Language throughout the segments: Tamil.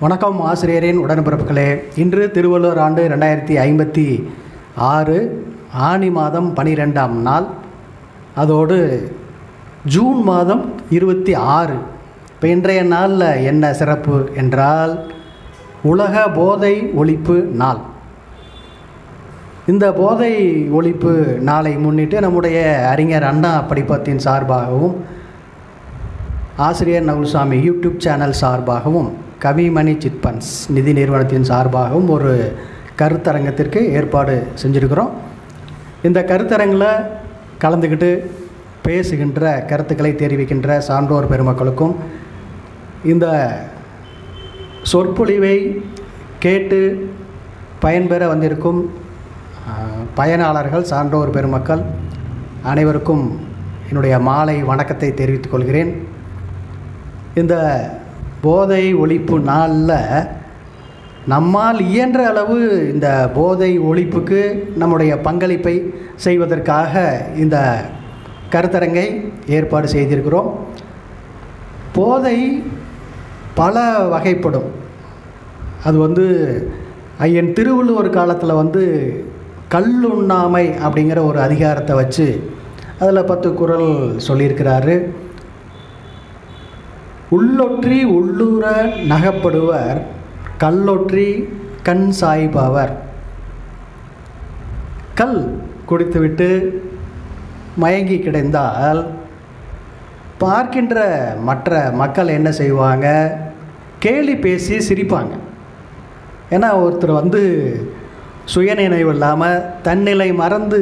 வணக்கம் ஆசிரியரின் உடன்பிறப்புகளே. இன்று திருவள்ளுவர் ஆண்டு 2056 ஆனி மாதம் 12ஆம் நாள், அதோடு ஜூன் மாதம் 26. இப்போ இன்றைய நாளில் என்ன சிறப்பு என்றால் உலக போதை ஒழிப்பு நாள். இந்த போதை ஒழிப்பு நாளை முன்னிட்டு நம்முடைய அறிஞர் அண்ணா படிப்பகத்தின் சார்பாகவும் ஆசிரியர் நகுல்சாமி யூடியூப் சேனல் சார்பாகவும் கவிமணி சிட்பண்ட்ஸ் நிதி நிறுவனத்தின் சார்பாகவும் ஒரு கருத்தரங்கத்திற்கு ஏற்பாடு செஞ்சுருக்கிறோம். இந்த கருத்தரங்கில் கலந்துக்கிட்டு பேசுகின்ற கருத்துக்களை தெரிவிக்கின்ற சான்றோர் பெருமக்களுக்கும் இந்த சொற்பொழிவை கேட்டு பயன்பெற வந்திருக்கும் பயனாளர்கள் சான்றோர் பெருமக்கள் அனைவருக்கும் என்னுடைய மாலை வணக்கத்தை தெரிவித்துக் கொள்கிறேன். இந்த போதை ஒழிப்பு நாளில் நம்மால் இயன்ற அளவு இந்த போதை ஒழிப்புக்கு நம்முடைய பங்களிப்பை செய்வதற்காக இந்த கருத்தரங்கை ஏற்பாடு செய்திருக்கிறோம். போதை பல வகைப்படும். அது ஐயன் திருவள்ளுவர் காலத்தில் கல்லுண்ணாமை அப்படிங்கிற ஒரு அதிகாரத்தை வச்சு அதில் 10 குறள் சொல்லியிருக்கிறாரு. உள்ளொற்றி உள்ளூர நகப்படுவர், கல்லொற்றி கண் சாய்பவர். கல் குடித்துவிட்டு மயங்கி கிடந்தால் பார்க்கின்ற மற்ற மக்கள் என்ன செய்வாங்க? கேலி பேசி சிரிப்பாங்க. ஏன்னா ஒருத்தர் சுயநினைவு இல்லாமல் தன்னிலை மறந்து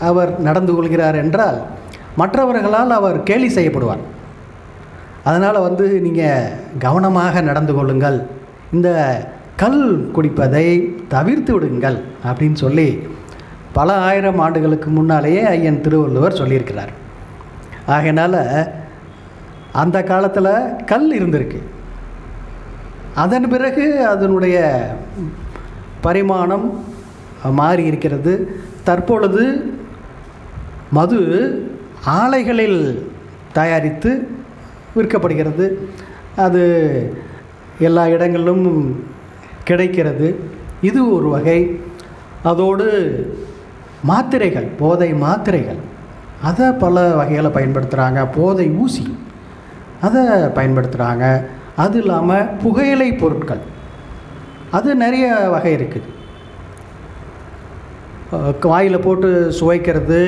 அவர் நடந்து கொள்கிறார் என்றால் மற்றவர்களால் அவர் கேலி செய்யப்படுவார். அதனால் நீங்கள் கவனமாக நடந்து கொள்ளுங்கள், இந்த கல் குடிப்பதை தவிர்த்து விடுங்கள் அப்படின்னு சொல்லி பல ஆயிரம் ஆண்டுகளுக்கு முன்னாலேயே ஐயன் திருவள்ளுவர் சொல்லியிருக்கிறார். ஆகையினால் அந்த காலத்தில் கல் இருந்திருக்கு. அதன் பிறகு அதனுடைய பரிமாணம் மாறி இருக்கிறது. தற்பொழுது மது ஆலைகளில் தயாரித்து விற்கப்படுகிறது. அது எல்லா இடங்களிலும் கிடைக்கிறது. இது ஒரு வகை. அதோடு மாத்திரைகள், போதை மாத்திரைகள், அதை பல வகையில் பயன்படுத்துகிறாங்க. போதை ஊசி அதை பயன்படுத்துகிறாங்க. அது இல்லாமல் புகையிலை பொருட்கள், அது நிறைய வகை இருக்குது. வாயில் போட்டு சுவைக்கிறது,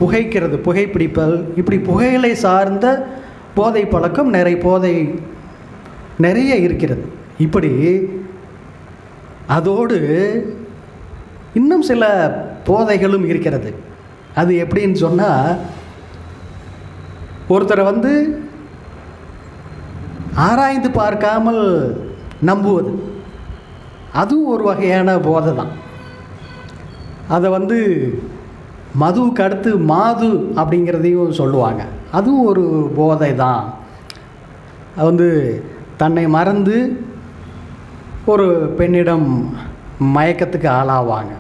புகைக்கிறது, புகைப்பிடிப்பல், இப்படி புகையிலை சார்ந்த போதை பழக்கம் நிறைய இருக்கிறது. இப்படி அதோடு இன்னும் சில போதைகளும் இருக்கிறது. அது எப்படின்னு சொன்னால், ஒருத்தரை ஆராய்ந்து பார்க்காமல் நம்புவது, அதுவும் ஒரு வகையான போதை தான். அதை மதுவுக்கு அடுத்து மாது அப்படிங்கிறதையும் சொல்லுவாங்க. அதுவும் ஒரு போதை தான். தன்னை மறந்து ஒரு பெண்ணிடம் மயக்கத்துக்கு ஆளாவாங்க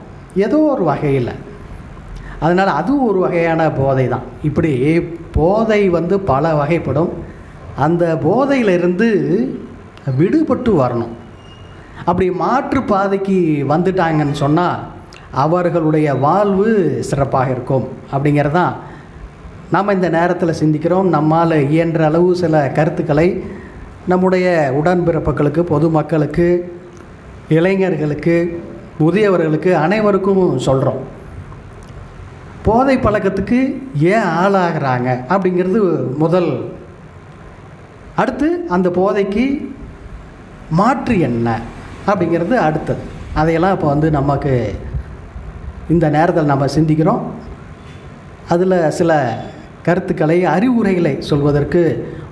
ஏதோ ஒரு வகையில். அதனால் அதுவும் ஒரு வகையான போதை தான். இப்படி போதை பல வகைப்படும். அந்த போதையிலிருந்து விடுபட்டு வரணும். அப்படி மாற்று பாதைக்கு வந்துட்டாங்கன்னு சொன்னால் அவர்களுடைய வாழ்வு சிறப்பாக இருக்கும். அப்படிங்கிறதான் நாம் இந்த நேரத்தில் சிந்திக்கிறோம். நம்மால் இயன்ற அளவு சில கருத்துக்களை நம்முடைய உடன்பிறப்புகளுக்கு, பொதுமக்களுக்கு, இளைஞர்களுக்கு, முதியவர்களுக்கு அனைவருக்கும் சொல்கிறோம். போதை பழக்கத்துக்கு ஏன் ஆளாகிறாங்க அப்படிங்கிறது முதல். அடுத்து அந்த போதைக்கு மாற்று என்ன அப்படிங்கிறது அடுத்தது. அதையெல்லாம் இப்போ நமக்கு இந்த நேரத்தில் நம்ம சிந்திக்கிறோம். அதில் சில கருத்துக்களை, அறிவுரைகளை சொல்வதற்கு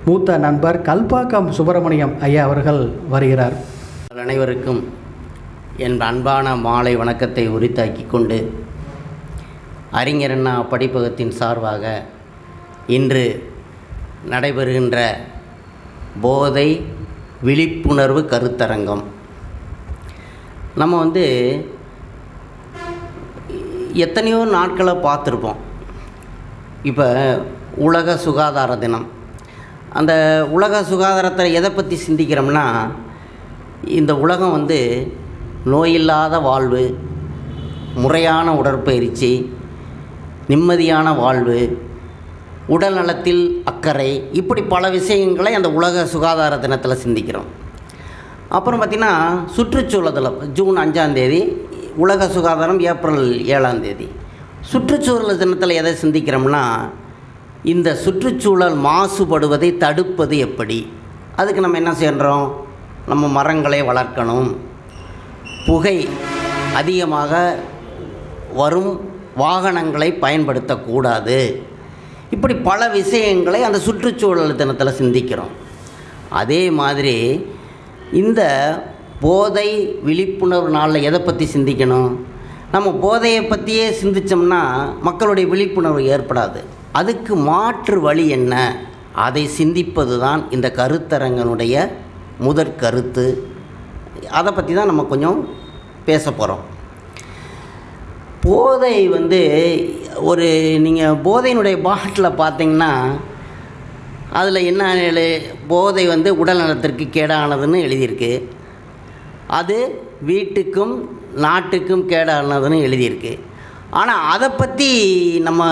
மூத்த நண்பர் கல்பாக்கம் சுப்பிரமணியம் ஐயா அவர்கள் வருகிறார். அனைவருக்கும் என் அன்பான மாலை வணக்கத்தை உரித்தாக்கி கொண்டு, அறிஞர் அண்ணா படிப்பகத்தின் சார்பாக இன்று நடைபெறுகின்ற போதை விழிப்புணர்வு கருத்தரங்கம், நம்ம எத்தனையோ நாட்களை பார்த்துருப்போம். இப்போ உலக சுகாதார தினம், அந்த உலக சுகாதாரத்தை எதை பற்றி சிந்திக்கிறோம்னா, இந்த உலகம் வந்து நோயில்லாத வாழ்வு, முறையான உடற்பயிற்சி, நிம்மதியான வாழ்வு, உடல் நலத்தில் அக்கறை, இப்படி பல விஷயங்களை அந்த உலக சுகாதார தினத்தில் சிந்திக்கிறோம். அப்புறம் பார்த்திங்கன்னா சுற்றுச்சூழல் ஜூன் 5 உலக சுகாதாரம், ஏப்ரல் 7 சுற்றுச்சூழல் தினத்தில் எதை சிந்திக்கிறோம்னா, இந்த சுற்றுச்சூழல் மாசுபடுவதை தடுப்பது எப்படி. அதுக்கு நம்ம என்ன செய்கிறோம், நம்ம மரங்களை வளர்க்கணும், புகை அதிகமாக வரும் வாகனங்களை பயன்படுத்தக்கூடாது, இப்படி பல விஷயங்களை அந்த சுற்றுச்சூழல் தினத்தில் சிந்திக்கிறோம். அதே மாதிரி இந்த போதை விழிப்புணர்வு நாளில் எதை பற்றி சிந்திக்கணும், நம்ம போதையை பற்றியே சிந்தித்தோம்னா மக்களுடைய விழிப்புணர்வு ஏற்படாது. அதுக்கு மாற்று வழி என்ன, அதை சிந்திப்பது தான் இந்த கருத்தரங்கனுடைய முதற் கருத்து. அதை பற்றி தான் நம்ம கொஞ்சம் பேச போகிறோம். போதை வந்து ஒரு நீங்கள் போதையினுடைய பாட்டில் பார்த்தீங்கன்னா அதில் என்ன போதை வந்து உடல் நலத்திற்கு கேடானதுன்னு எழுதியிருக்கு, அது வீட்டுக்கும் நாட்டுக்கும் கேடானதுன்னு எழுதியிருக்கு. ஆனால் அதை பற்றி நம்ம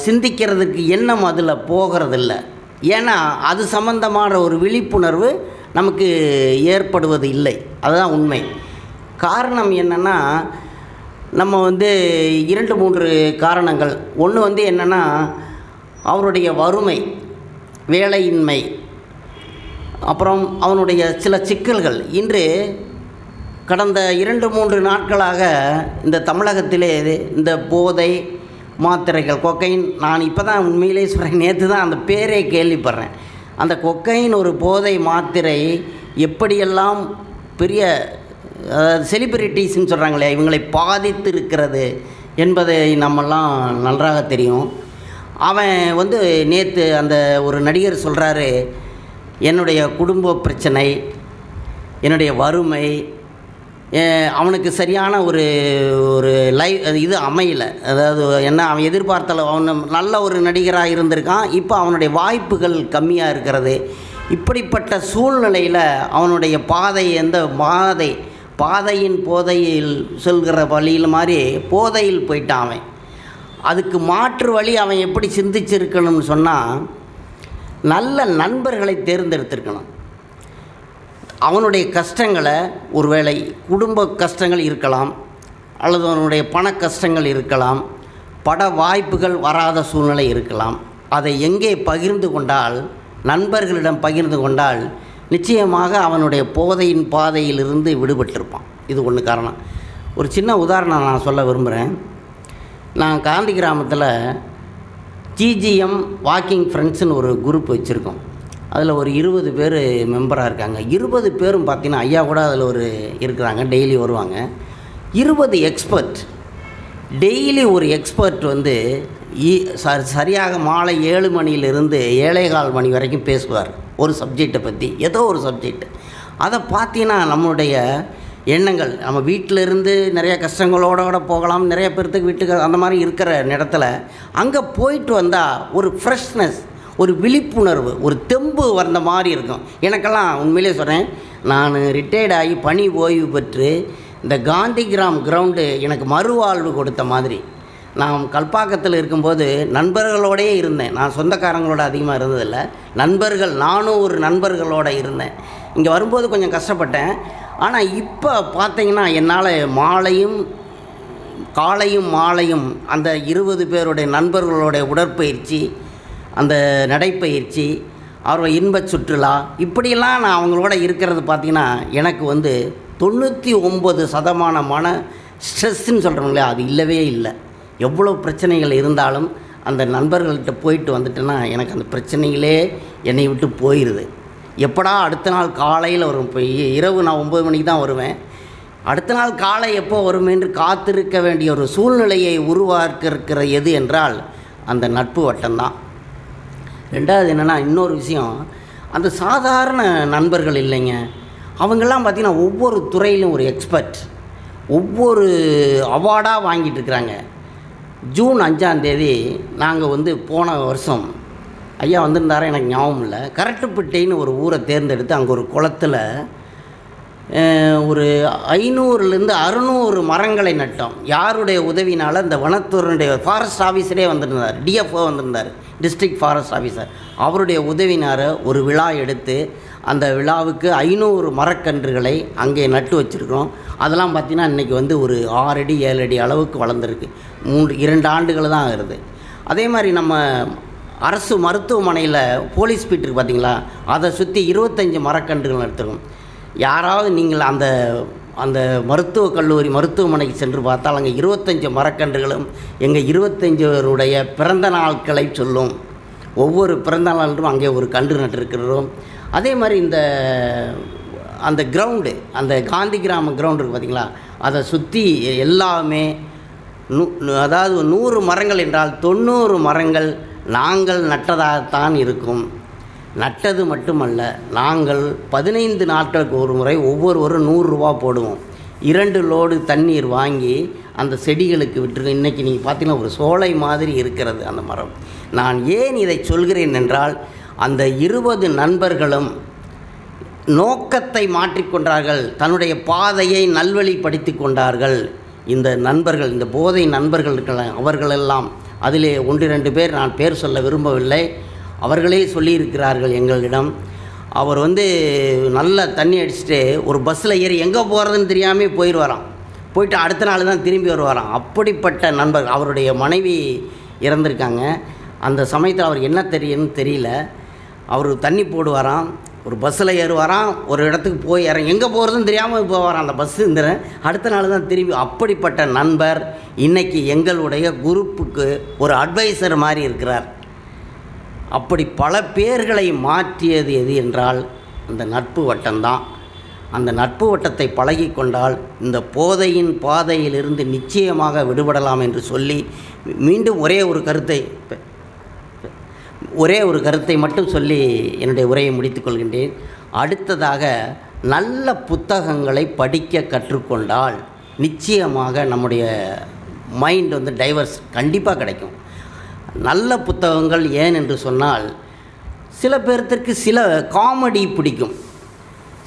சிந்திக்கிறதுக்கு எண்ணம் அதில் போகிறதில்ல. ஏன்னா அது சம்பந்தமான ஒரு விழிப்புணர்வு நமக்கு ஏற்படுவது இல்லை. அதுதான் உண்மை. காரணம் என்னென்னா, நம்ம வந்து 2-3 காரணங்கள். ஒன்று வந்து என்னென்னா, அவருடைய வறுமை, வேலையின்மை, அப்புறம் அவனுடைய சில சிக்கல்கள். இன்று கடந்த 2-3 நாட்களாக இந்த தமிழகத்திலே இந்த போதை மாத்திரைகள், கொக்கைன், நான் இப்போ தான் உண்மையிலே சொல்கிறேன், நேற்று தான் அந்த பேரே கேள்விப்படுறேன். அந்த கொக்கைன் ஒரு போதை மாத்திரை எப்படியெல்லாம் பெரிய செலிபிரிட்டிஸ்ன்னு சொல்கிறாங்களே, இவங்களை பாதித்து இருக்கிறது என்பதை நம்மெல்லாம் நன்றாக தெரியும். அவன் வந்து நேற்று அந்த ஒரு நடிகர் சொல்கிறாரு, என்னுடைய குடும்ப பிரச்சனை, என்னுடைய வறுமை, அவனுக்கு சரியான ஒரு இது அமையலை. அதாவது என்ன, அவன் எதிர்பார்த்தல, அவன் நல்ல ஒரு நடிகராக இருந்திருக்கான், இப்போ அவனுடைய வாய்ப்புகள் கம்மியாக இருக்கிறது. இப்படிப்பட்ட சூழ்நிலையில் அவனுடைய பாதை பாதையின் போதையில் செல்கிற வழியில் மாதிரி போதையில் போயிட்டான் அவன். அதுக்கு மாற்று வழி அவன் எப்படி சிந்திச்சிருக்கணும்னு சொன்னால், நல்ல நண்பர்களை தேர்ந்தெடுத்திருக்கணும். அவனுடைய கஷ்டங்களை, ஒருவேளை குடும்ப கஷ்டங்கள் இருக்கலாம், அல்லது அவனுடைய பண கஷ்டங்கள் இருக்கலாம், பட வாய்ப்புகள் வராத சூழ்நிலை இருக்கலாம். அதை எங்கே பகிர்ந்து கொண்டால், நண்பர்களிடம் பகிர்ந்து கொண்டால் நிச்சயமாக அவனுடைய போதையின் பாதையிலிருந்து விடுபட்டிருப்பான். இது ஒன்று காரணம். ஒரு சின்ன உதாரணம் நான் சொல்ல விரும்புகிறேன். நான் காந்தி கிராமத்தில் ஜிஜிஎம் வாக்கிங் ஃப்ரெண்ட்ஸுன்னு ஒரு குரூப் வச்சுருக்கோம். அதில் ஒரு 20 பேர் மெம்பராக இருக்காங்க. 20 பேரும் பார்த்திங்கன்னா, ஐயா கூட அதில் இருக்கிறாங்க, டெய்லி வருவாங்க. 20 எக்ஸ்பர்ட், டெய்லி ஒரு எக்ஸ்பர்ட் வந்து சரியாக மாலை 7 மணியிலிருந்து 7:15 மணி வரைக்கும் பேசுவார் ஒரு சப்ஜெக்டை பற்றி, ஏதோ ஒரு சப்ஜெக்ட். அதை பார்த்தீங்கன்னா நம்மளுடைய எண்ணங்கள், நம்ம வீட்டில் இருந்து நிறைய கஷ்டங்களோட போகலாம், நிறைய பேர்த்துக்கு வீட்டுக்கு அந்த மாதிரி இருக்கிற இடத்துல அங்கே போயிட்டு வந்தால் ஒரு ஃப்ரெஷ்னஸ், ஒரு விழிப்புணர்வு, ஒரு தெம்பு வந்த மாதிரி இருக்கும். எனக்கெல்லாம் உண்மையிலே சொல்கிறேன், நான் ரிட்டையர்ட் ஆகி பணி ஓய்வு பெற்று இந்த காந்தி கிரவுண்டு எனக்கு மறுவாழ்வு கொடுத்த மாதிரி. நான் கல்பாக்கத்தில் இருக்கும்போது நண்பர்களோடையே இருந்தேன். நான் சொந்தக்காரங்களோட அதிகமாக இருந்ததில்லை, நண்பர்கள், நானும் ஒரு நண்பர்களோடு இருந்தேன். இங்கே வரும்போது கொஞ்சம் கஷ்டப்பட்டேன். ஆனால் இப்போ பார்த்தீங்கன்னா என்னால் காலையும் மாலையும் அந்த 20 பேருடைய நண்பர்களுடைய உடற்பயிற்சி, அந்த நடைப்பயிற்சி, அவரோட இன்பச் சுற்றுலா, இப்படியெல்லாம் நான் அவங்களோட இருக்கிறது பார்த்திங்கன்னா எனக்கு வந்து 99% மன ஸ்ட்ரெஸ்ஸுன்னு சொல்கிறோம் இல்லையா, அது இல்லவே இல்லை. எவ்வளோ பிரச்சனைகள் இருந்தாலும் அந்த நண்பர்கள்கிட்ட போயிட்டு வந்துட்டேன்னா எனக்கு அந்த பிரச்சனைகளே என்னை விட்டு போயிடுது. எப்படா அடுத்த நாள் காலையில் வரும். இப்போ இரவு நான் 9 மணிக்கு தான் வருவேன். அடுத்த நாள் காலை எப்போ வரும் என்று காத்திருக்க வேண்டிய ஒரு சூழ்நிலையை உருவாக்கிருக்கிற எது என்றால் அந்த நட்பு வட்டம்தான். ரெண்டாவது என்னென்னா, இன்னொரு விஷயம், அந்த சாதாரண நண்பர்கள் இல்லைங்க. அவங்கெல்லாம் பார்த்திங்கன்னா ஒவ்வொரு துறையிலும் ஒரு எக்ஸ்பர்ட், ஒவ்வொரு அவார்டாக வாங்கிட்டு இருக்கிறாங்க. ஜூன் 5 நாங்கள் வந்து போன வருஷம் ஐயா வந்திருந்தார, எனக்கு ஞாபகம் இல்லை, கரட்டுப்பட்டின்னு ஒரு ஊரை தேர்ந்தெடுத்து அங்கே ஒரு குளத்தில் ஒரு 500லேருந்து 600 மரங்களை நட்டோம். யாருடைய உதவினால்? இந்த வனத்துறையுடைய ஃபாரஸ்ட் ஆஃபீஸரே வந்திருந்தார், டிஎஃப்ஓ வந்திருந்தார், டிஸ்ட்ரிக்ட் ஃபாரஸ்ட் ஆஃபீஸர். அவருடைய உதவினார ஒரு விழா எடுத்து அந்த விழாவுக்கு 500 மரக்கன்றுகளை அங்கே நட்டு வச்சுருக்கிறோம். அதெல்லாம் பார்த்திங்கன்னா இன்றைக்கி வந்து ஒரு 6 அடி 7 அடி அளவுக்கு வளர்ந்துருக்கு. 2 ஆண்டுகள் தான் ஆகுது. அதே மாதிரி நம்ம அரசு மருத்துவமனையில் போலீஸ் பீட் இருக்குது பார்த்திங்களா, அதை சுற்றி 25 மரக்கன்றுகள் நட்டுருக்கோம். யாராவது நீங்கள் அந்த மருத்துவக் கல்லூரி மருத்துவமனைக்கு சென்று பார்த்தால் அங்கே 25 மரக்கன்றுகளும் எங்கள் 25 பிறந்த நாட்களை சொல்லும். ஒவ்வொரு பிறந்த நாளும் அங்கே ஒரு கன்று நட்டிருக்கிறோம். அதே மாதிரி அந்த கிரவுண்டு, அந்த காந்தி கிராம கிரவுண்டு இருக்குது பார்த்திங்களா, அதை சுற்றி எல்லாமே அதாவது 100 மரங்கள் என்றால் 90 மரங்கள் நாங்கள் நட்டதாகத்தான் இருக்கும். நட்டது மட்டுமல்ல, நாங்கள் 15 நாட்களுக்கு ஒரு முறை ஒவ்வொருவரும் 100 ரூபா போடுவோம். 2 லோடு தண்ணீர் வாங்கி அந்த செடிகளுக்கு விட்டுருக்கோம். இன்றைக்கி நீங்கள் பார்த்தீங்கன்னா ஒரு சோலை மாதிரி இருக்கிறது அந்த மரம். நான் ஏன் இதை சொல்கிறேன் என்றால், அந்த 20 நண்பர்களும் நோக்கத்தை மாற்றிக்கொண்டார்கள், தன்னுடைய பாதையை நல்வழிப்படுத்தி கொண்டார்கள். இந்த நண்பர்கள், இந்த போதை நண்பர்கள் இருக்கலாம், அவர்களெல்லாம் அதிலே 1-2 பேர், நான் பேர் சொல்ல விரும்பவில்லை, அவர்களே சொல்லியிருக்கிறார்கள் எங்களிடம். அவர் நல்ல தண்ணி அடிச்சுட்டு ஒரு பஸ்ஸில் ஏறி எங்கே போகிறதுன்னு தெரியாமல் போயிடுவாராம். போயிட்டு அடுத்த நாள் தான் திரும்பி வருவாராம். அப்படிப்பட்ட நண்பர்கள். அவருடைய மனைவி இறந்துருக்காங்க. அந்த சமயத்தில் அவர் என்ன தெரியும்னு தெரியல. அவர் தண்ணி போடுவாராம், ஒரு பஸ்ஸில் ஏறுவாராம், ஒரு இடத்துக்கு போய் எங்கே போகிறதுன்னு தெரியாமல் போவாராம் அந்த பஸ்ஸு. அடுத்த நாள் தான் திரும்பி. அப்படிப்பட்ட நண்பர் இன்றைக்கி எங்களுடைய குரூப்புக்கு ஒரு அட்வைசர் மாதிரி இருக்கிறார். அப்படி பல பேர்களை மாற்றியது எது என்றால் அந்த நட்பு வட்டம்தான். அந்த நட்பு வட்டத்தை பழகி கொண்டால் இந்த போதையின் பாதையிலிருந்து நிச்சயமாக விடுபடலாம் என்று சொல்லி மீண்டும் ஒரே ஒரு கருத்தை மட்டும் சொல்லி என்னுடைய உரையை முடித்துக்கொள்கின்றேன். அடுத்ததாக, நல்ல புத்தகங்களை படிக்க கற்றுக்கொண்டால் நிச்சயமாக நம்முடைய மைண்ட் டைவர்ஸ் கண்டிப்பாக கிடைக்கும். நல்ல புத்தகங்கள் ஏன் என்று சொன்னால், சில பேர்த்திற்கு சில காமெடி பிடிக்கும்,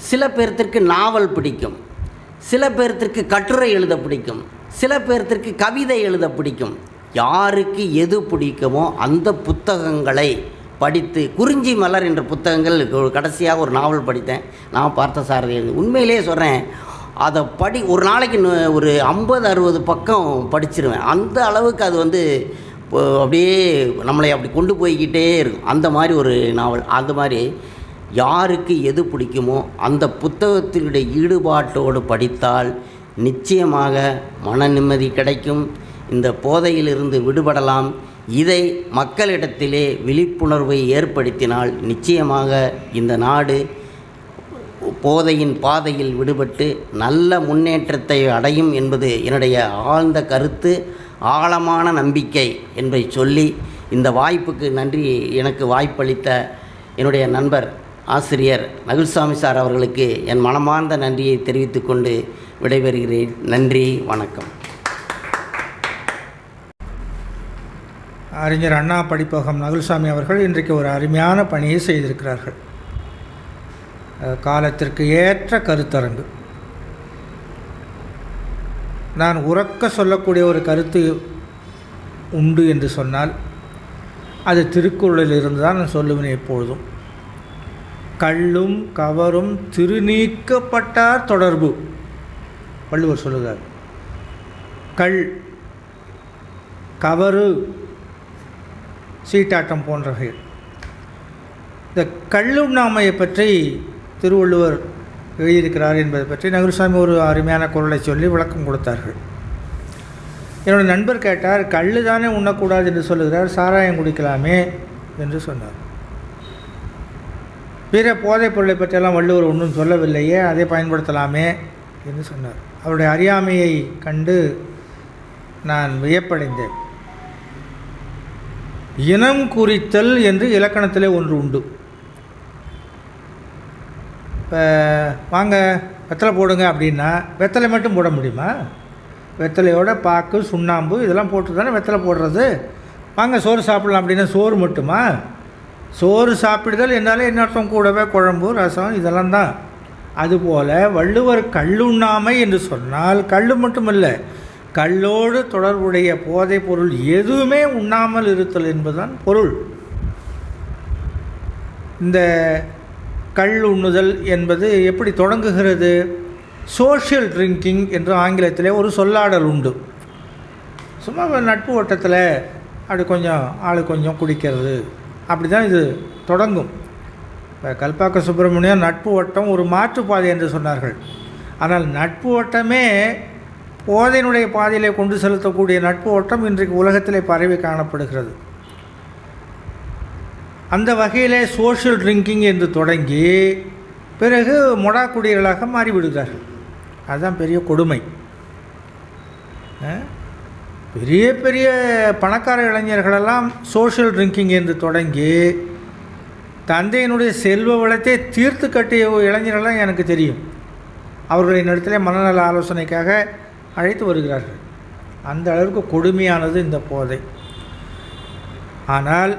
சில பேர்த்திற்கு நாவல் பிடிக்கும், சில பேர்த்திற்கு கட்டுரை எழுத பிடிக்கும், சில பேர்த்திற்கு கவிதை எழுத பிடிக்கும். யாருக்கு எது பிடிக்குமோ அந்த புத்தகங்களை படித்து, குறிஞ்சி மலர் என்ற புத்தகங்கள் கடைசியாக ஒரு நாவல் படித்தேன், நான் பார்த்தசாரதி. உண்மையிலே சொல்கிறேன், அதை ஒரு நாளைக்கு ஒரு 50-60 பக்கம் படிச்சிருவேன். அந்த அளவுக்கு அது அப்படியே நம்மளை அப்படி கொண்டு போய்கிட்டே இருக்கும். அந்த மாதிரி ஒரு நாவல். அந்த மாதிரி யாருக்கு எது பிடிக்குமோ அந்த புத்தகத்தினுடைய ஈடுபாட்டோடு படித்தால் நிச்சயமாக மன நிம்மதி கிடைக்கும். இந்த போதையிலிருந்து விடுபடலாம். இதை மக்களிடத்திலே விழிப்புணர்வை ஏற்படுத்தினால் நிச்சயமாக இந்த நாடு போதையின் பாதையில் விடுபட்டு நல்ல முன்னேற்றத்தை அடையும் என்பது என்னுடைய ஆழ்ந்த கருத்து, ஆழமான நம்பிக்கை என்பதை சொல்லி இந்த வாய்ப்புக்கு நன்றி. எனக்கு வாய்ப்பளித்த என்னுடைய நண்பர் ஆசிரியர் நகுல்சாமி சார் அவர்களுக்கு என் மனமார்ந்த நன்றியை தெரிவித்துக்கொண்டு விடைபெறுகிறேன். நன்றி, வணக்கம். அறிஞர் அண்ணா படிப்பகம் நகுல்சாமி அவர்கள் இன்றைக்கு ஒரு அருமையான பணியை செய்திருக்கிறார்கள். காலத்திற்கு ஏற்ற கருத்தரங்கு. நான் உறக்க சொல்லக்கூடிய ஒரு கருத்து உண்டு என்று சொன்னால் அது திருக்குறளில் இருந்து தான் நான் சொல்லுவேன். எப்பொழுதும் கள்ளும் கவரும் திருநீக்கப்பட்டார் தொடர்பு, வள்ளுவர் சொல்லுகிறார். கள், கவறு, சீட்டாட்டம் போன்றவை. இந்த கள்ளுண்ணாமையை பற்றி திருவள்ளுவர் எழுதியிருக்கிறார் என்பதை பற்றி நகுல்சாமி ஒரு அருமையான குரலை சொல்லி விளக்கம் கொடுத்தார்கள். என்னோடய நண்பர் கேட்டார், கள்ளு தானே உண்ணக்கூடாது என்று சொல்லுகிறார், சாராயம் குடிக்கலாமே என்று சொன்னார். பிற போதைப் பொருளை பற்றியெல்லாம் வள்ளுவர் ஒன்றும் சொல்லவில்லையே, அதை பயன்படுத்தலாமே என்று சொன்னார். அவருடைய அறியாமையை கண்டு நான் வியப்படைந்தேன். இனம் குறித்தல் என்று இலக்கணத்திலே ஒன்று உண்டு. இப்போ வாங்க வெத்தலை போடுங்க அப்படின்னா வெத்தலை மட்டும் போட முடியுமா? வெத்தலையோட பாக்கு, சுண்ணாம்பு இதெல்லாம் போட்டு தானே வெத்தலை போடுறது. வாங்க சோறு சாப்பிடலாம் அப்படின்னா சோறு மட்டுமா? சோறு சாப்பிடுதல் என்னாலே என்ன அர்த்தம்? கூடவே குழம்பு, ரசம் இதெல்லாம் தான். அதுபோல் வள்ளுவர் கள்ளுண்ணாமை என்று சொன்னால் கள்ளு மட்டுமல்ல, கள்ளோடு தொடர்புடைய போதைப் பொருள் எதுவுமே உண்ணாமல் இருத்தல் என்பதுதான் பொருள். இந்த கள் உண்ணுதல் என்பது எப்படி தொடங்குகிறது? சோஷியல் ட்ரிங்கிங் என்று ஆங்கிலத்திலே ஒரு சொல்லாடல் உண்டு. சும்மா நட்பு வட்டத்தில் அப்படி கொஞ்சம் ஆள் கொஞ்சம் குடிக்கிறது, அப்படி தான் இது தொடங்கும். இப்போ கல்பாக்க சுப்பிரமணியம் நட்பு வட்டம் ஒரு மாற்றுப்பாதை என்று சொன்னார்கள். ஆனால் நட்பு வட்டமே போதையினுடைய பாதையிலே கொண்டு செலுத்தக்கூடிய நட்பு வட்டம் இன்றைக்கு உலகத்திலே பரவி காணப்படுகிறது. அந்த வகையிலே சோஷியல் ட்ரிங்கிங் என்று தொடங்கி பிறகு மொடாக்குடியர்களாக மாறிவிடுகிறார்கள். அதுதான் பெரிய கொடுமை. பெரிய பெரிய பணக்கார இளைஞர்களெல்லாம் சோஷியல் ட்ரிங்கிங் என்று தொடங்கி தந்தையினுடைய செல்வ வளத்தை தீர்த்து கட்டிய இளைஞர்கள்லாம் எனக்கு தெரியும். அவர்களின் இடத்துல மனநல ஆலோசனைக்காக அழைத்து வருகிறார்கள். அந்த அளவுக்கு கொடுமையானது இந்த போதை. ஆனால்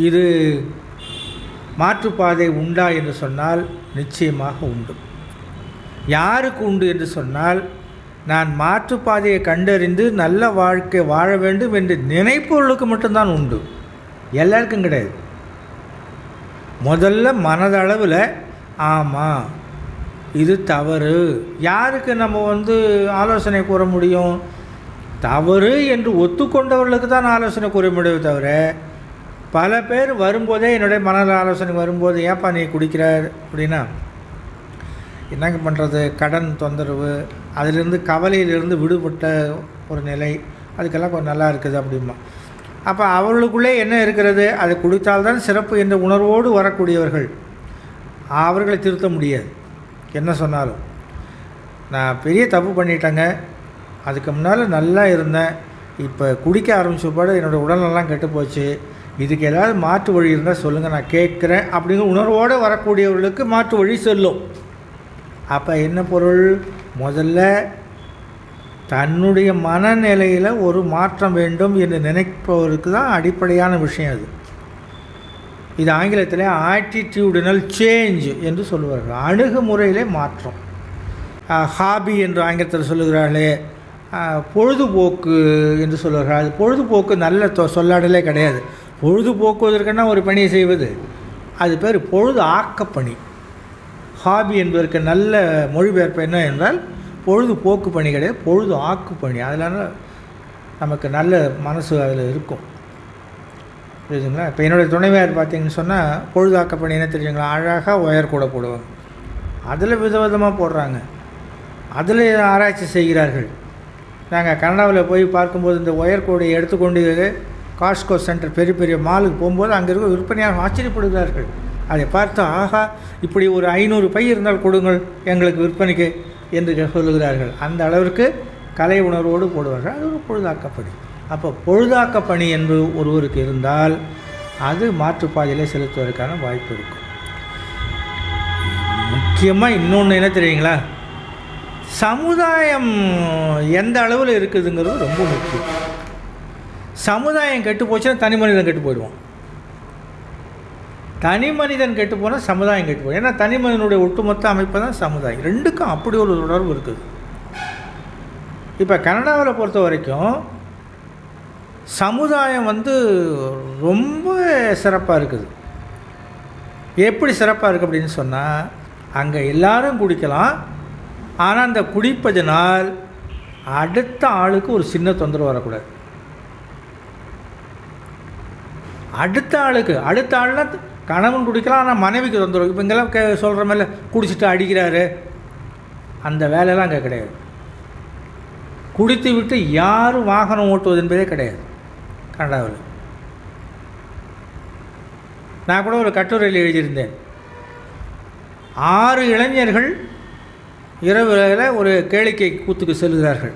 இது மாற்றுப்பாதை உண்டா என்று சொன்னால் நிச்சயமாக உண்டு. யாருக்கு உண்டு என்று சொன்னால், நான் மாற்றுப்பாதையை கண்டறிந்து நல்ல வாழ்க்கை வாழ வேண்டும் என்று நினைப்பவர்களுக்கு மட்டும்தான் உண்டு, எல்லாருக்கும் கிடையாது. முதல்ல மனதளவில் ஆமாம் இது தவறு. யாருக்கு நம்ம ஆலோசனை கூற முடியும்? தவறு என்று ஒத்துக்கொண்டவர்களுக்கு தான் ஆலோசனை கூற முடியும். தவிர பல பேர் வரும்போதே என்னுடைய மனநல ஆலோசனை வரும்போது, ஏப்பா நீ குடிக்கிற அப்படின்னா என்னங்க பண்ணுறது, கடன் தொந்தரவு, அதிலிருந்து கவலையிலிருந்து விடுபட்ட ஒரு நிலை, அதுக்கெல்லாம் கொஞ்சம் நல்லா இருக்குது அப்படிமா. அப்போ அவர்களுக்குள்ளே என்ன இருக்கிறது? அதை குடித்தால்தான் சிறப்பு என்ற உணர்வோடு வரக்கூடியவர்கள். அவர்களை திருத்த முடியாது என்ன சொன்னாலும். நான் பெரிய தப்பு பண்ணிட்டேங்க, அதுக்கு முன்னால் நல்லா இருந்தேன், இப்போ குடிக்க ஆரம்பித்த பாடு என்னோடய உடலெல்லாம் கெட்டு போச்சு, இதுக்கு ஏதாவது மாற்று வழி இருந்தால் சொல்லுங்கள், நான் கேட்குறேன் அப்படிங்கிற உணர்வோடு வரக்கூடியவர்களுக்கு மாற்று வழி சொல்லும். அப்போ என்ன பொருள்? முதல்ல தன்னுடைய மனநிலையில் ஒரு மாற்றம் வேண்டும் என்று நினைப்பவருக்கு தான் அடிப்படையான விஷயம் அது. இது ஆங்கிலத்தில் ஆட்டிடியூடினல் சேஞ்ச் என்று சொல்லுவார்கள். அணுகுமுறையிலே மாற்றம். ஹாபி என்று ஆங்கிலத்தில் சொல்லுகிறார்களே, பொழுதுபோக்கு என்று சொல்லுவார்கள். அது பொழுதுபோக்கு நல்ல சொல்லாடலே கிடையாது. பொழுதுபோக்குவதற்குன்னா ஒரு பணியை செய்வது, அது பேர் பொழுது ஆக்கப்பணி. ஹாபி என்பதற்கு நல்ல மொழிபெயர்ப்பு என்ன என்றால் பொழுதுபோக்கு பணி கிடையாது, பொழுது ஆக்கு பணி. அதனால் நமக்கு நல்ல மனசு அதில் இருக்கும். புரியுதுங்களா? இப்போ என்னுடைய துணைவியார் பார்த்தீங்கன்னு சொன்னால் பொழுதாக்க பணி என்ன தெரியுங்களா? அழகாக ஒயர் கூட போடுவாங்க, அதில் விதவிதமாக போடுறாங்க, அதில் ஆராய்ச்சி செய்கிறார்கள். நாங்கள் கனடாவில் போய் பார்க்கும்போது இந்த ஒயர் கோடை எடுத்துக்கொண்டு காஸ்கோ சென்டர் பெரிய பெரிய மாலுக்கு போகும்போது அங்கே இருக்க விற்பனையாக ஆச்சரியப்படுகிறார்கள். அதை பார்த்து, ஆஹா இப்படி ஒரு 500 பை இருந்தால் கொடுங்கள் எங்களுக்கு விற்பனைக்கு என்று சொல்லுகிறார்கள். அந்த அளவிற்கு கலை உணர்வோடு போடுவார்கள். அது ஒரு பொழுதாக்கப்பணி. அப்போ பொழுதாக்கப்பணி என்று ஒருவருக்கு இருந்தால் அது மாற்றுப்பாதையில் செலுத்துவதற்கான வாய்ப்பு இருக்கும். முக்கியமாக இன்னொன்று என்ன தெரியுங்களா? சமுதாயம் எந்த அளவில் இருக்குதுங்கிறது ரொம்ப முக்கியம். சமுதாயம் கெட்டு போச்சுன்னா தனி மனிதன் கெட்டு போயிடுவான். தனி மனிதன் கெட்டு போனால் சமுதாயம் கெட்டு போகும். ஏன்னா தனி மனிதனுடைய ஒட்டுமொத்த அமைப்பு தான் சமுதாயம். ரெண்டுக்கும் அப்படி ஒரு தொடர்பு இருக்குது. இப்போ கனடாவில் பொறுத்த வரைக்கும் சமுதாயம் ரொம்ப சிறப்பாக இருக்குது. எப்படி சிறப்பாக இருக்குது அப்படின்னு சொன்னால், அங்கே எல்லாரும் குடிக்கலாம், ஆனால் அந்த குடிப்பதனால் அடுத்த ஆளுக்கு ஒரு சின்ன தொந்தரவு வரக்கூடாது. அடுத்த ஆள்னா கணவன் குடிக்கலாம், ஆனால் மனைவிக்கு தொந்தரவு. இப்போ இங்கெல்லாம் சொல்கிற மாதிரி குடிச்சிட்டு அடிக்கிறாரு, அந்த வேலையெல்லாம் அங்கே கிடையாது. குடித்து விட்டு யாரும் வாகனம் ஓட்டுவது என்பதே கிடையாது கனடாவில். நான் கூட ஒரு கட்டுரையில் எழுதியிருந்தேன். 6 இளைஞர்கள் இரவில் ஒரு கேளிக்கை கூத்துக்கு செல்கிறார்கள்.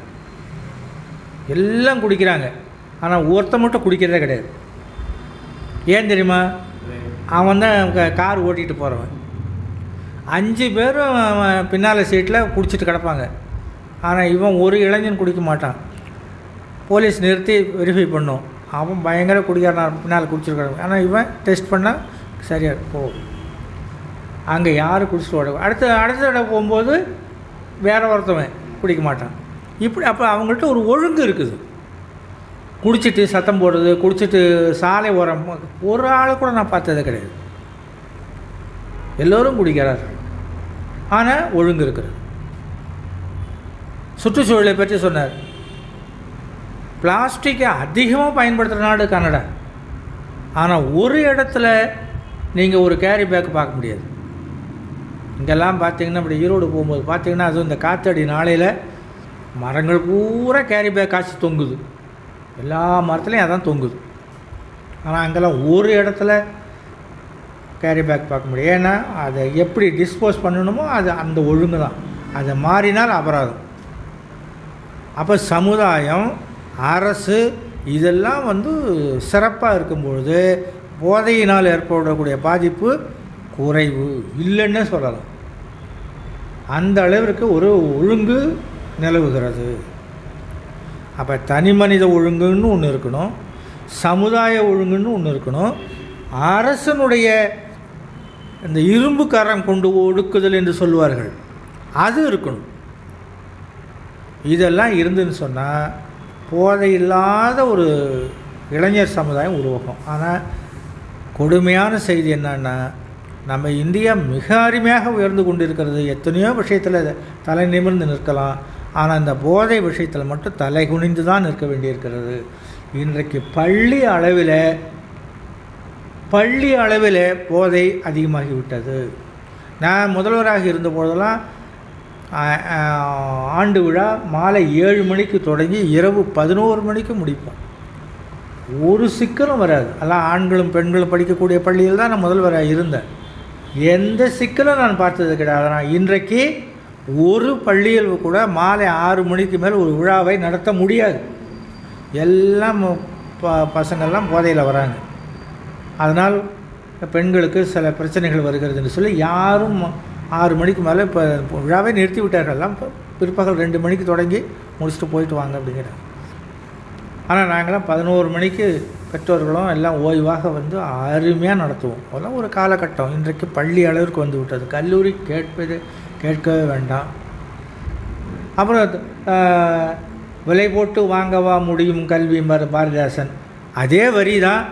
எல்லாம் குடிக்கிறாங்க, ஆனால் ஒருத்தன் மட்டும் குடிக்கிறதே கிடையாது. ஏன் தெரியுமா? அவன் தான் கார் ஓட்டிகிட்டு போகிறவன். 5 பேரும் பின்னால் சீட்டில் குடிச்சிட்டு கிடப்பாங்க, ஆனால் இவன் ஒரு இளைஞன் குடிக்க மாட்டான். போலீஸ் நிறுத்தி வெரிஃபை பண்ணும், அவன் பயங்கர குடிக்காரன் பின்னால் குடிச்சிருக்காங்க, ஆனால் இவன் டெஸ்ட் பண்ணால் சரியாக போகும். அங்கே யார் குடிச்சிட்டு ஓட அடுத்த தடவை போகும்போது வேற ஒருத்தவன் குடிக்க மாட்டான். இப்படி அப்போ அவங்கள்ட்ட ஒரு ஒழுங்கு இருக்குது. குடிச்சிட்டு சத்தம் போடுறது, குடிச்சிட்டு சாலை ஓரம் ஒரு ஆளை கூட நான் பார்த்தது கிடையாது. எல்லோரும் குடிக்கிறார்கள், ஆனால் ஒழுங்கு இருக்கிறது. சுற்றுச்சூழலை பற்றி சொன்னார். பிளாஸ்டிக்கை அதிகமாக பயன்படுத்துகிற நாடு கனடா. ஆனால் ஒரு இடத்துல நீங்கள் ஒரு கேரி பேக் பார்க்க முடியாது. இங்கெல்லாம் பார்த்தீங்கன்னா இப்படி ஈரோடு போகும்போது பார்த்தீங்கன்னா அதுவும் இந்த காற்றடி நாளையில் மரங்கள் பூரா கேரி பேக் காய்ச்சி தொங்குது. எல்லா மரத்துலேயும் அதான் தொங்குது. ஆனால் அங்கெல்லாம் ஒரு இடத்துல கேரி பேக் பார்க்க முடியும். ஏன்னா அதை எப்படி டிஸ்போஸ் பண்ணணுமோ அது அந்த ஒழுங்கு தான். அதை மாறினால் அபராதம். அப்போ சமுதாயம், அரசு இதெல்லாம் சிறப்பாக இருக்கும்பொழுது போதையினால் ஏற்படக்கூடிய பாதிப்பு குறைவு இல்லைன்னு சொல்லலாம். அந்த அளவிற்கு ஒரு ஒழுங்கு நிலவுகிறது. அப்போ தனி மனித ஒழுங்குன்னு ஒன்று இருக்கணும், சமுதாய ஒழுங்குன்னு ஒன்று இருக்கணும், அரசனுடைய இந்த இரும்பு கரம் கொண்டு ஒடுக்குதல் என்று சொல்லுவார்கள் அது இருக்கணும். இதெல்லாம் இருந்துன்னு சொன்னால் போதை இல்லாத ஒரு இளைஞர் சமுதாயம் உருவாகும். ஆனால் கொடுமையான செய்தி என்னன்னா, நம்ம இந்தியா மிக அருமையாக உயர்ந்து கொண்டு இருக்கிறது. எத்தனையோ விஷயத்தில் தலை நிமிர்ந்து நிற்கலாம். ஆனால் இந்த போதை விஷயத்தில் மட்டும் தலை குனிந்து தான் நிற்க வேண்டியிருக்கிறது. இன்றைக்கு பள்ளி அளவில் போதை அதிகமாகிவிட்டது. நான் முதல்வராக இருந்த போதெல்லாம் ஆண்டு விழா மாலை 7 மணிக்கு தொடங்கி இரவு 11 மணிக்கு முடிப்போம். ஒரு சிக்கலும் வராது. எல்லாம் ஆண்களும் பெண்களும் படிக்கக்கூடிய பள்ளியில் தான் நான் முதல்வராக இருந்தேன். எந்த சிக்கலும் நான் பார்த்தது கிடையாது. ஆனால் இன்றைக்கு ஒரு பள்ளியில் கூட மாலை 6 மணிக்கு மேல் ஒரு விழாவை நடத்த முடியாது. எல்லாம் பசங்கள்லாம் போதையில் வராங்க. அதனால் பெண்களுக்கு சில பிரச்சனைகள் வருகிறதுன்னு சொல்லி யாரும் 6 மணிக்கு மேலே இப்போ விழாவை நிறுத்தி விட்டார்கள். எல்லாம் பிற்பகல் 2 மணிக்கு தொடங்கி முடிச்சுட்டு போயிட்டு வாங்க அப்படிங்கிறாங்க. ஆனால் நாங்களாம் 11 மணிக்கு பெற்றோர்களும் எல்லாம் ஓய்வாக அருமையாக நடத்துவோம். அதெல்லாம் ஒரு காலகட்டம். இன்றைக்கு பள்ளி அளவிற்கு வந்து விட்டது. கல்லூரி கேட்கவே வேண்டாம். அப்புறம் விலை போட்டு வாங்கவா முடியும் கல்வி பாரதிதாசன். அதே வரி தான்,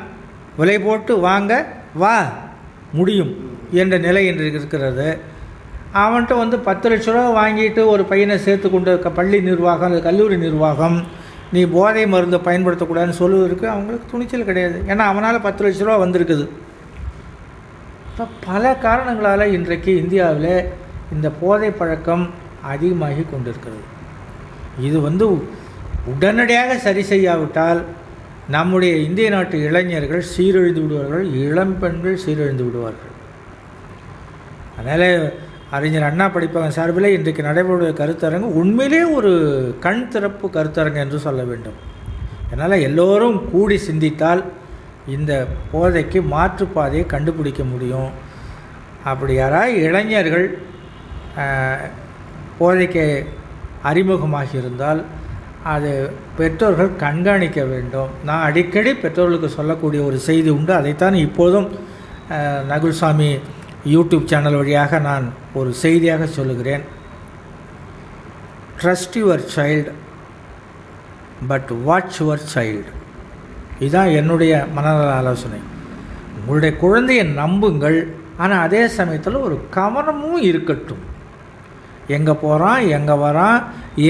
விலை போட்டு வாங்க வா முடியும் என்ற நிலை இன்று இருக்கிறது. அவன்கிட்ட 10 லட்ச ரூபா வாங்கிட்டு ஒரு பையனை சேர்த்து கொண்டு பள்ளி நிர்வாகம் அல்லது கல்லூரி நிர்வாகம் நீ போதை மருந்தை பயன்படுத்தக்கூடாதுன்னு சொல்லுவதற்கு அவங்களுக்கு துணிச்சல் கிடையாது. ஏன்னா அவனால் 10 லட்ச ரூபா வந்திருக்குது. இப்போ பல காரணங்களால் இன்றைக்கு இந்தியாவில் இந்த போதை பழக்கம் அதிகமாகி கொண்டிருக்கிறது. இது உடனடியாக சரி செய்யாவிட்டால் நம்முடைய இந்திய நாட்டு இளைஞர்கள் சீரழிந்து விடுவார்கள், இளம் பெண்கள் சீரழிந்து விடுவார்கள். அதனால் அறிஞர் அண்ணா படிப்பகம் சார்பில் இன்றைக்கு நடைபெறும் கருத்தரங்கு உண்மையிலே ஒரு கண் திறப்பு கருத்தரங்கு என்று சொல்ல வேண்டும். அதனால் எல்லோரும் கூடி சிந்தித்தால் இந்த போதைக்கு மாற்றுப்பாதையை கண்டுபிடிக்க முடியும். அப்படி யாராவது இளைஞர்கள் போதைக்கு அறிமுகமாகி இருந்தால் அது பெற்றோர்கள் கண்காணிக்க வேண்டும். நான் அடிக்கடி பெற்றோர்களுக்கு சொல்லக்கூடிய ஒரு செய்தி உண்டு. அதைத்தான் இப்போதும் நகுல்சாமி யூடியூப் சேனல் வழியாக நான் ஒரு செய்தியாக சொல்லுகிறேன். Trust your child but watch your child. இதுதான் என்னுடைய மனநல ஆலோசனை. உங்களுடைய குழந்தையை நம்புங்கள், ஆனால் அதே சமயத்தில் ஒரு கவனமும் இருக்கட்டும். எங்கே போகிறான், எங்கே வரான்,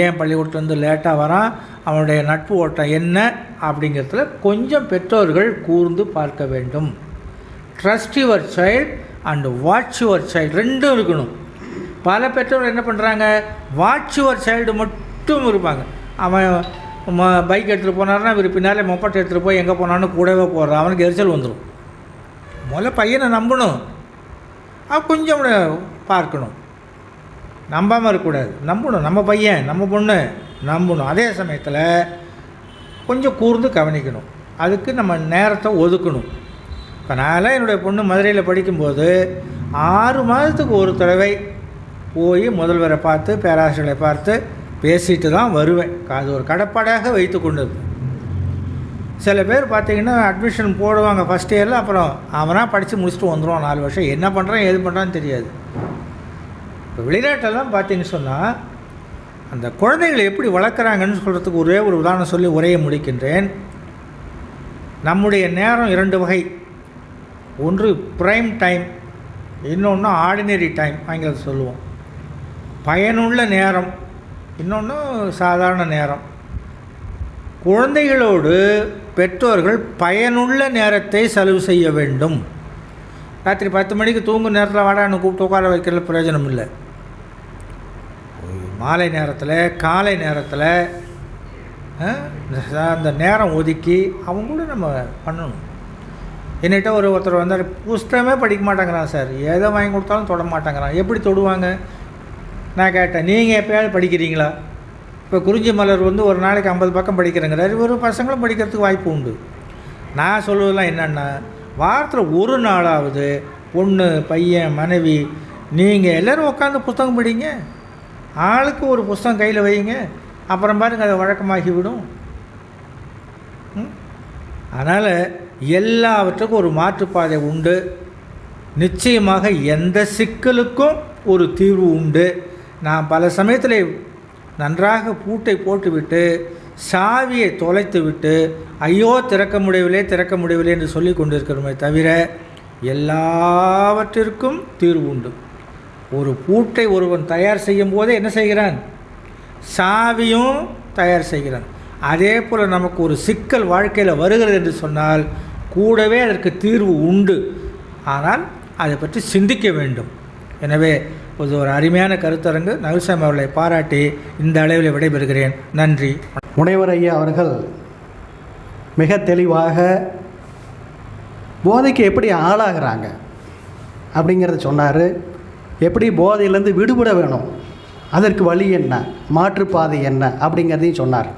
ஏன் பள்ளிக்கூடத்துலேருந்து லேட்டாக வரான், அவனுடைய நட்பு ஓட்டம் என்ன அப்படிங்கிறதுல கொஞ்சம் பெற்றோர்கள் கூர்ந்து பார்க்க வேண்டும். Trust your child and watch your child ரெண்டும் இருக்கணும். பல பெற்றோர்கள் என்ன பண்ணுறாங்க, வாட்ச் யுவர் சைல்டு மட்டும் இருப்பாங்க. அவன் பைக் எடுத்துகிட்டு போனார்னா இவர் பின்னாலே மொப்பட்டை எடுத்துகிட்டு போய் எங்கே போனான்னு கூடவே போடுறான். அவனுக்கு எரிச்சல் வந்துடும். முதல்ல பையனை நம்பணும், அவன் கொஞ்சம் பார்க்கணும், நம்பாமல் இருக்கக்கூடாது. நம்பணும், நம்ம பையன் நம்ம பொண்ணு நம்பணும். அதே சமயத்தில் கொஞ்சம் கூர்ந்து கவனிக்கணும். அதுக்கு நம்ம நேரத்தை ஒதுக்கணும். இப்போ நான்லாம் என்னுடைய பொண்ணு மதுரையில் படிக்கும்போது 6 மாதத்துக்கு ஒரு தடவை போய் முதல்வரை பார்த்து பேராசிரியரை பார்த்து பேசிட்டு தான் வருவேன். அது ஒரு கடப்பாடாக வைத்து கொண்டது. சில பேர் பார்த்திங்கன்னா அட்மிஷன் போடுவாங்க ஃபஸ்ட் இயரில், அப்புறம் அவனாக படித்து முடிச்சுட்டு வந்துடுவான் 4 வருஷம். என்ன பண்ணுறான் ஏது பண்ணுறான்னு தெரியாது. இப்போ வெளிநாட்டெல்லாம் பார்த்திங்கன்னு சொன்னால் அந்த குழந்தைகளை எப்படி வளர்க்குறாங்கன்னு சொல்கிறதுக்கு ஒரே ஒரு உதாரணம் சொல்லி உரையை முடிக்கின்றேன். நம்முடைய நேரம் 2 வகை. ஒன்று ப்ரைம் டைம், இன்னொன்று ஆர்டினரி டைம் ஆங்கிலத்தில் சொல்லுவோம். பயனுள்ள நேரம், இன்னொன்று சாதாரண நேரம். குழந்தைகளோடு பெற்றோர்கள் பயனுள்ள நேரத்தை செலவு செய்ய வேண்டும். ராத்திரி 10 மணிக்கு தூங்கும் நேரத்தில் வாடான்னு கூப்பிட்டு உட்கார வைக்கிறதுல பிரயோஜனம் இல்லை. மாலை நேரத்தில், காலை நேரத்தில் அந்த நேரம் ஒதுக்கி அவங்க கூட நம்ம பண்ணணும். என்கிட்ட ஒருத்தர் வந்தார், புஸ்தகமே படிக்க மாட்டேங்கிறான் சார், எதை வாங்கி கொடுத்தாலும் தொட மாட்டேங்கிறான். எப்படி தொடுவாங்க? நான் கேட்டேன், நீங்கள் எப்போயாவது படிக்கிறீங்களா? இப்போ குறிஞ்சி மலர் ஒரு நாளைக்கு 50 பக்கம் படிக்கிறேங்கிறாரு. ஒரு பசங்களும் படிக்கிறதுக்கு வாய்ப்பு உண்டு. நான் சொல்லுவதெல்லாம் என்னென்னா, வாரத்தில் ஒரு நாளாவது பொண்ணு, பையன், மனைவி நீங்கள் எல்லோரும் உட்காந்து புத்தகம் படிங்க. ஆளுக்கு ஒரு புஸ்தகம் கையில் வைங்க. அப்புறம் பாருங்க அதை வழக்கமாகிவிடும். அதனால் எல்லாவற்றுக்கும் ஒரு மாற்றுப்பாதை உண்டு. நிச்சயமாக எந்த சிக்கலுக்கும் ஒரு தீர்வு உண்டு. நான் பல சமயத்தில் நன்றாக பூட்டை போட்டுவிட்டு சாவியை தொலைத்து விட்டு ஐயோ திறக்க முடியவில்லை என்று சொல்லி கொண்டிருக்கிறோமே தவிர எல்லாவற்றிற்கும் தீர்வு உண்டு. ஒரு பூட்டை ஒருவன் தயார் செய்யும் போதே என்ன செய்கிறான்? சாவியும் தயார் செய்கிறான். அதே போல் நமக்கு ஒரு சிக்கல் வாழ்க்கையில் வருகிறது என்று சொன்னால் கூடவே அதற்கு தீர்வு உண்டு. ஆனால் அதை பற்றி சிந்திக்க வேண்டும். எனவே இது ஒரு அருமையான கருத்தரங்கு. நகுல்சாமி அவர்களை பாராட்டி இந்த அளவில் விடைபெறுகிறேன். நன்றி. முனைவர் ஐயா அவர்கள் மிக தெளிவாக போதைக்கு எப்படி ஆளாகிறாங்க அப்படிங்கிறத சொன்னார். எப்படி போதையிலேருந்து விடுபட வேணும், அதற்கு வழி என்ன, மாற்றுப்பாதை என்ன அப்படிங்கிறதையும் சொன்னார்.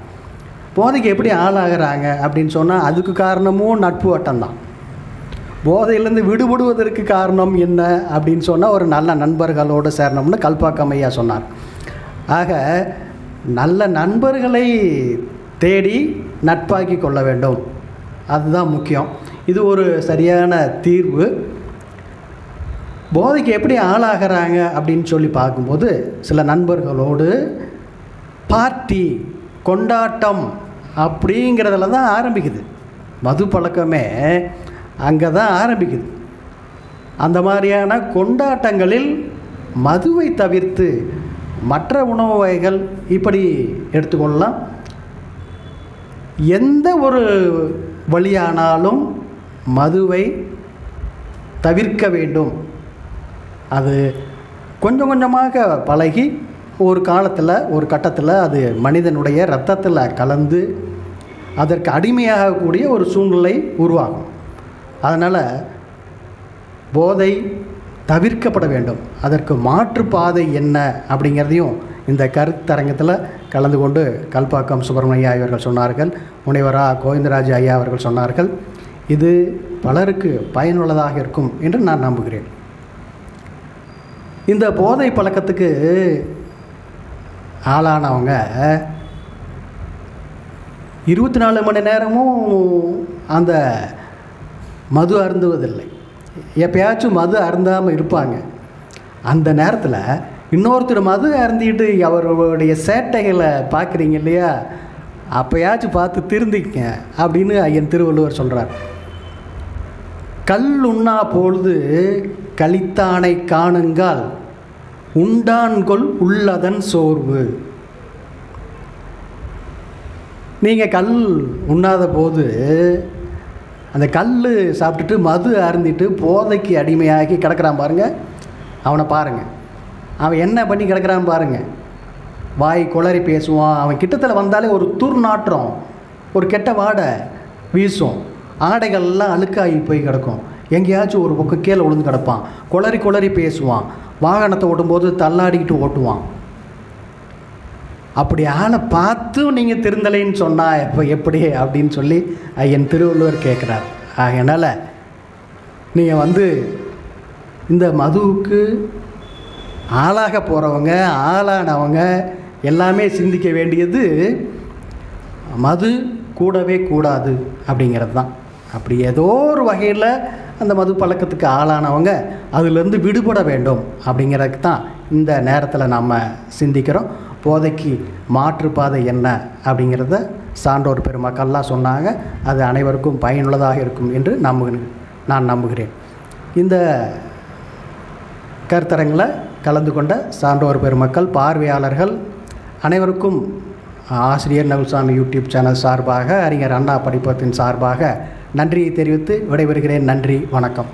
போதைக்கு எப்படி ஆளாகிறாங்க அப்படின்னு சொன்னால் அதுக்கு காரணமும் நட்பு வட்டம்தான். போதையிலேருந்து விடுபடுவதற்கு காரணம் என்ன அப்படின்னு சொன்னால் ஒரு நல்ல நண்பர்களோடு சேரணும்னு கல்பாக்கம் ஐயா சொன்னார். ஆக நல்ல நண்பர்களை தேடி நட்பாக்கி கொள்ள வேண்டும், அதுதான் முக்கியம். இது ஒரு சரியான தீர்வு. போதைக்கு எப்படி ஆளாகிறாங்க அப்படின்னு சொல்லி பார்க்கும்போது சில நண்பர்களோடு பார்ட்டி, கொண்டாட்டம் அப்படிங்கிறதுல தான் ஆரம்பிக்குது. மது பழக்கமே அங்கே தான் ஆரம்பிக்குது. அந்த மாதிரியான கொண்டாட்டங்களில் மதுவை தவிர்த்து மற்ற உணவு வகைகள் இப்படி எடுத்துக்கொள்ளலாம். எந்த ஒரு வழியானாலும் மதுவை தவிர்க்க வேண்டும். அது கொஞ்சம் கொஞ்சமாக பழகி ஒரு காலத்தில், ஒரு கட்டத்தில் அது மனிதனுடைய இரத்தத்தில் கலந்து அதற்கு அடிமையாகக்கூடிய ஒரு சூழ்நிலை உருவாகும். அதனால் போதை தவிர்க்கப்பட வேண்டும். அதற்கு மாற்றுப்பாதை என்ன அப்படிங்கிறதையும் இந்த கருத்தரங்கத்தில் கலந்து கொண்டு கல்பாக்கம் சுப்பிரமணிய ஐயா அவர்கள் சொன்னார்கள். முனைவரா கோவிந்தராஜ் ஐயா அவர்கள் சொன்னார்கள். இது பலருக்கு பயனுள்ளதாக இருக்கும் என்று நான் நம்புகிறேன். இந்த போதை பழக்கத்துக்கு ஆளானவங்க 24 மணி நேரமும் அந்த மது அருந்துவதில்லை. எப்பயாச்சும் மது அருந்தாமல் இருப்பாங்க. அந்த நேரத்தில் இன்னொருத்தர் மது அருந்திட்டு அவருடைய சேட்டைகளை பார்க்குறீங்க இல்லையா, அப்போயாச்சும் பார்த்து திருந்திக்க அப்படின்னு ஐயன் திருவள்ளுவர் சொல்கிறார். கல் உண்ணா பொழுது கலித்தானை காணுங்கால் உண்டான்கொள் உள்ளதன் சோர்வு. நீங்கள் கல் உண்ணாத போது அந்த கல் சாப்பிட்டுட்டு மது அருந்திட்டு போதைக்கு அடிமையாகி கிடக்கிறான் பாருங்கள், அவனை பாருங்கள். அவன் என்ன பண்ணி கிடக்கிறான் பாருங்கள். வாய் குளறி பேசுவான். அவன் கிட்டத்தில் வந்தாலே ஒரு துர்நாற்றம், ஒரு கெட்ட வாடை வீசும். ஆடைகள்லாம் அழுக்காகி போய் கிடக்கும். எங்கேயாச்சும் ஒரு பக்கம் கீழே விழுந்து கிடப்பான். குளறி பேசுவான். வாகனத்தை ஓட்டும்போது தள்ளாடிக்கிட்டு ஓட்டுவான். அப்படி ஆளை பார்த்தும் நீங்கள் திருந்தலைன்னு சொன்னால் இப்போ எப்படி அப்படின்னு சொல்லி என் திருவள்ளுவர் கேட்குறார். அதனால் நீங்கள் இந்த மதுவுக்கு ஆளாக போகிறவங்க, ஆளானவங்க எல்லாமே சிந்திக்க வேண்டியது, மது கூடவே கூடாது அப்படிங்கிறது தான். அப்படி ஏதோ ஒரு வகையில் அந்த மது பழக்கத்துக்கு ஆளானவங்க அதிலிருந்து விடுபட வேண்டும் அப்படிங்கிறதுக்கு தான் இந்த நேரத்தில் நாம் சிந்திக்கிறோம். போதைக்கு மாற்றுப்பாதை என்ன அப்படிங்கிறத சான்றோர் பெருமக்கள்லாம் சொன்னாங்க. அது அனைவருக்கும் பயனுள்ளதாக இருக்கும் என்று நான் நம்புகிறேன். இந்த கருத்தரங்கில் கலந்து கொண்ட சான்றோர் பெருமக்கள், பார்வையாளர்கள் அனைவருக்கும் ஆசிரியர் நகுல்சாமி யூடியூப் சேனல் சார்பாக, அறிஞர் அண்ணா படிப்பகத்தின் சார்பாக நன்றியை தெரிவித்து விடைபெறுகிறேன். நன்றி, வணக்கம்.